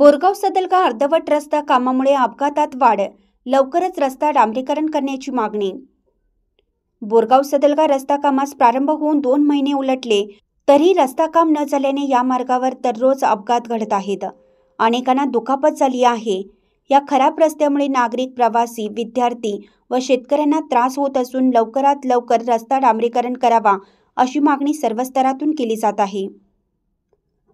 बोरगाव सदलगा अर्धवट रस्ता कामामुळे अपघातात वाढ, लवकरच रस्ता डांबरीकरण करण्याची मागणी। बोरगाव सदलगा रस्ता कामास प्रारंभ होऊन 2 महिने उलटले तरी रस्ता काम न झाल्याने या मार्गावर दररोज अपघात घडत आहेत। अनेकांना दुखापत झाली आहे। या खराब रस्त्यामुळे नागरिक, प्रवासी, विद्यार्थी व शेतकऱ्यांना त्रास होत असून लवकरात लवकर रस्ता डांबरीकरण करावा अशी मागणी सर्व स्तरातून केली जात आहे।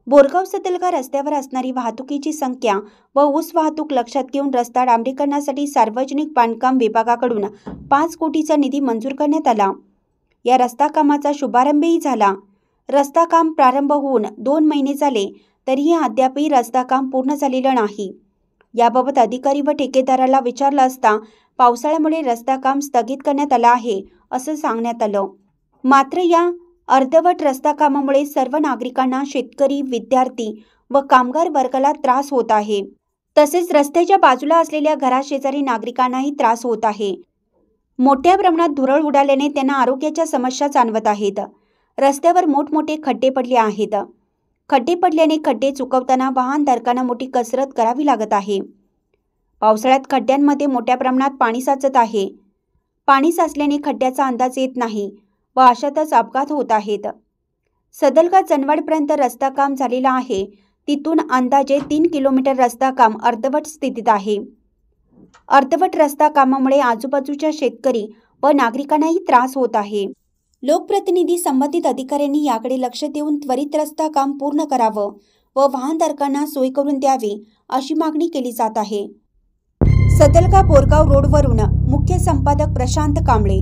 बोरगाव सदलगा रस्त्यावर असणारी वाहतुकीची संख्या व ऊस वाहतूक लक्षात घेऊन रस्ता डांबरीकरणासाठी सार्वजनिक बांधकाम विभागाकडून 5 कोटीचा निधी मंजूर करण्यात आला। या रस्ता कामाचा शुभारंभही झाला। रस्ता काम प्रारंभ होऊन 2 महिने झाले तरीही अद्यापही रस्ता काम पूर्ण झालेलं नाही। याबाबत अधिकारी व ठेकेदाराला विचारलं असता पावसाळ्यामुळे रस्ता काम स्थगित करण्यात आलं आहे असं सांगण्यात आलं। मात्र या अर्धवट रस्ता कामामुळे सर्व नागरिकांना, शेतकरी, विद्यार्थी व कामगार वर्गाला त्रास होत आहे। तसेच रस्त्याच्या बाजूला असलेल्या घराशेजारी नागरिकांनाही त्रास होत आहे। मोठ्या प्रमाणात धुरळ उडाल्याने त्यांना आरोग्याच्या समस्या जाणवत आहेत। रस्त्यावर मोठमोठे खड्डे पडले आहेत। खड्डे पडल्याने खड्डे चुकवताना वाहनधारकांना मोठी कसरत करावी लागत आहे। पावसाळ्यात खड्ड्यांमध्ये मोठ्या प्रमाणात पाणी साचत आहे। पाणी साचल्याने खड्ड्याचा अंदाज येत नाही व अशातच अपघात होत आहेत। सदलगा जनवाडपर्यंत रस्ता काम झालेला आहे। तिथून अंदाजे 3 किलोमीटर रस्ता काम अर्धवट स्थितीत आहे। अर्धवट रस्ता कामामुळे आजूबाजूच्या शेतकरी व नागरिकांनाही त्रास होत आहे। लोकप्रतिनिधी, संबंधित अधिकाऱ्यांनी याकडे लक्ष देऊन त्वरित रस्ता काम पूर्ण करावं व वाहनधारकांना सोय करून द्यावी अशी मागणी केली जात आहे। सदलगा बोरगाव रोडवरून मुख्य संपादक प्रशांत कांबळे।